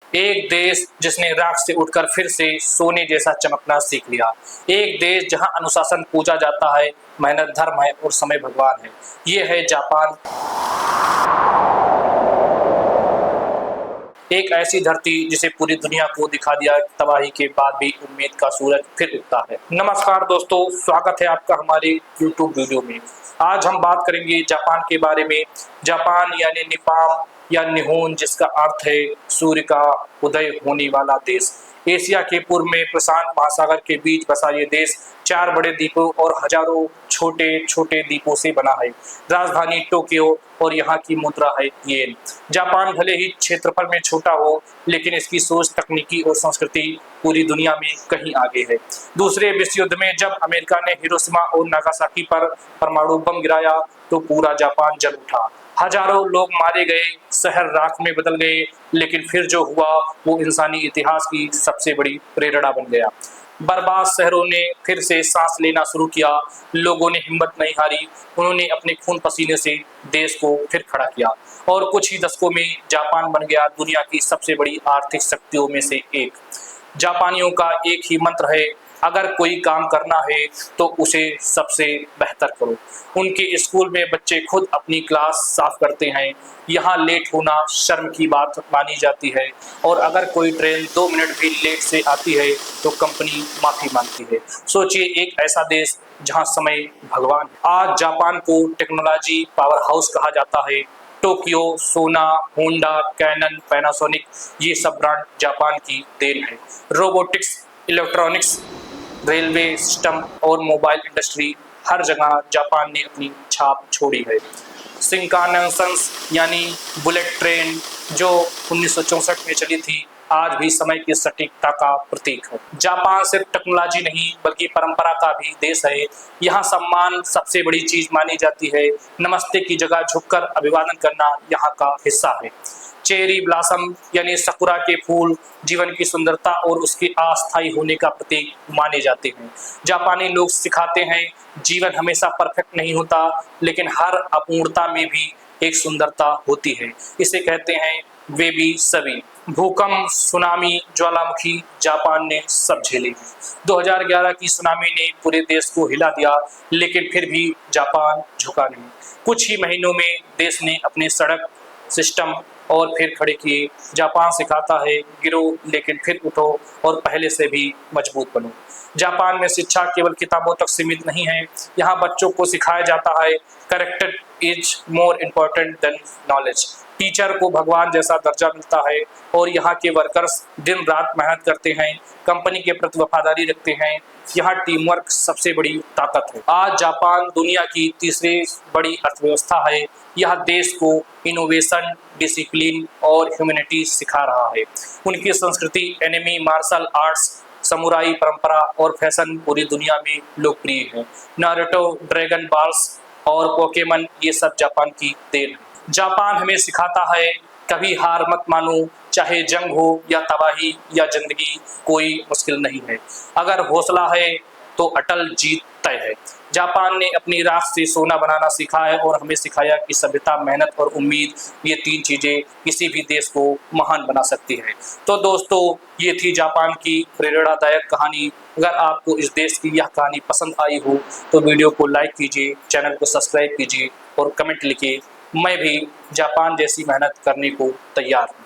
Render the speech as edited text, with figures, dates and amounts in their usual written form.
एक देश जिसने राख से उठकर फिर से सोने जैसा चमकना सीख लिया। एक देश जहां अनुशासन पूजा जाता है, मेहनत धर्म है और समय भगवान है। ये है जापान। एक ऐसी धरती जिसे पूरी दुनिया को दिखा दिया तबाही के बाद भी उम्मीद का सूरज फिर उगता है। नमस्कार दोस्तों, स्वागत है आपका हमारे YouTube वीडियो में। आज हम बात करेंगे जापान के बारे में। जापान यानी निपान या निहोन, जिसका अर्थ है सूर्य का उदय होने वाला देश। एशिया के पूर्व में प्रशांत महासागर के बीच बसा ये देश 4 बड़े द्वीपों और हजारों छोटे छोटे द्वीपों से बना है। राजधानी टोक्यो और यहाँ की मुद्रा है येन। जापान भले ही क्षेत्रफल में छोटा हो, लेकिन इसकी सोच, तकनीकी और संस्कृति पूरी दुनिया में कहीं आगे है। दूसरे विश्व युद्ध में जब अमेरिका ने हिरोशिमा और नागासाकी पर परमाणु बम गिराया तो पूरा जापान जल उठा। हजारों लोग मारे गए, शहर राख में बदल गए, लेकिन फिर जो हुआ वो इंसानी इतिहास की सबसे बड़ी प्रेरणा बन गया। बर्बाद शहरों ने फिर से सांस लेना शुरू किया। लोगों ने हिम्मत नहीं हारी। उन्होंने अपने खून पसीने से देश को फिर खड़ा किया और कुछ ही दशकों में जापान बन गया दुनिया की सबसे बड़ी आर्थिक शक्तियों में से एक। जापानियों का एक ही मंत्र है, अगर कोई काम करना है तो उसे सबसे बेहतर करो। उनके स्कूल में बच्चे खुद अपनी क्लास साफ करते हैं। यहाँ लेट होना शर्म की बात मानी जाती है और अगर कोई ट्रेन 2 मिनट भी लेट से आती है तो कंपनी माफी मांगती है। सोचिए, एक ऐसा देश जहाँ समय भगवान है। आज जापान को टेक्नोलॉजी पावर हाउस कहा जाता है। टोक्यो, सोना, होंडा, कैनन, पैनासोनिक, ये सब ब्रांड जापान की देन है। रोबोटिक्स, इलेक्ट्रॉनिक्स, रेलवे सिस्टम और मोबाइल इंडस्ट्री, हर जगह जापान ने अपनी छाप छोड़ी है। शिंकानसेन यानी बुलेट ट्रेन जो 1964 में चली थी, आज भी समय की सटीकता का प्रतीक है। जापान सिर्फ टेक्नोलॉजी नहीं बल्कि परंपरा का भी देश है। यहाँ सम्मान सबसे बड़ी चीज मानी जाती है। नमस्ते की जगह झुककर अभिवादन करना यहाँ का हिस्सा है। चेरी ब्लॉसम यानी सकुरा के फूल जीवन की सुंदरता और उसके अस्थायी होने का प्रतीक माने जाते हैं। जापानी लोग सिखाते हैं, जीवन हमेशा परफेक्ट नहीं होता, लेकिन हर अपूर्णता में भी एक सुंदरता होती है। इसे कहते हैं वेबी सभी। भूकंप, सुनामी, ज्वालामुखी, जापान ने सब झेले। 2011 की सुनामी ने पूरे देश को हिला दिया, लेकिन फिर भी जापान झुका नहीं। कुछ ही महीनों में देश ने अपने सड़क सिस्टम और फिर खड़े किए। जापान सिखाता है, गिरो लेकिन फिर उठो और पहले से भी मजबूत बनो। जापान में शिक्षा केवल किताबों तक सीमित नहीं है। यहाँ बच्चों को सिखाया जाता है, character is more important then knowledge. Teacher को भगवान जैसा दर्जा मिलता है और यहाँ के वर्कर्स दिन रात मेहनत करते हैं, कंपनी के प्रति वफादारी रखते हैं। यहाँ टीम वर्क सबसे बड़ी ताकत है। आज जापान दुनिया की तीसरी बड़ी अर्थव्यवस्था है। यह देश को इनोवेशन, डिसिप्लिन और ह्यूमैनिटी सिखा रहा है। उनकी संस्कृति, एनिमी, मार्शल आर्ट्स, समुराई परंपरा और फैशन पूरी दुनिया में लोकप्रिय है। नारुतो, ड्रैगन बॉल्स और पोकेमन, ये सब जापान की देन है। जापान हमें सिखाता है, कभी हार मत मानो, चाहे जंग हो या तबाही या जिंदगी, कोई मुश्किल नहीं है। अगर हौसला है तो अटल जीत तय है। जापान ने अपनी राख से सोना बनाना सीखा है और हमें सिखाया कि सभ्यता, मेहनत और उम्मीद, ये 3 चीजें किसी भी देश को महान बना सकती है। तो दोस्तों, ये थी जापान की प्रेरणादायक कहानी। अगर आपको इस देश की यह कहानी पसंद आई हो तो वीडियो को लाइक कीजिए, चैनल को सब्सक्राइब कीजिए और कमेंट लिखिए। मैं भी जापान जैसी मेहनत करने को तैयार हूँ।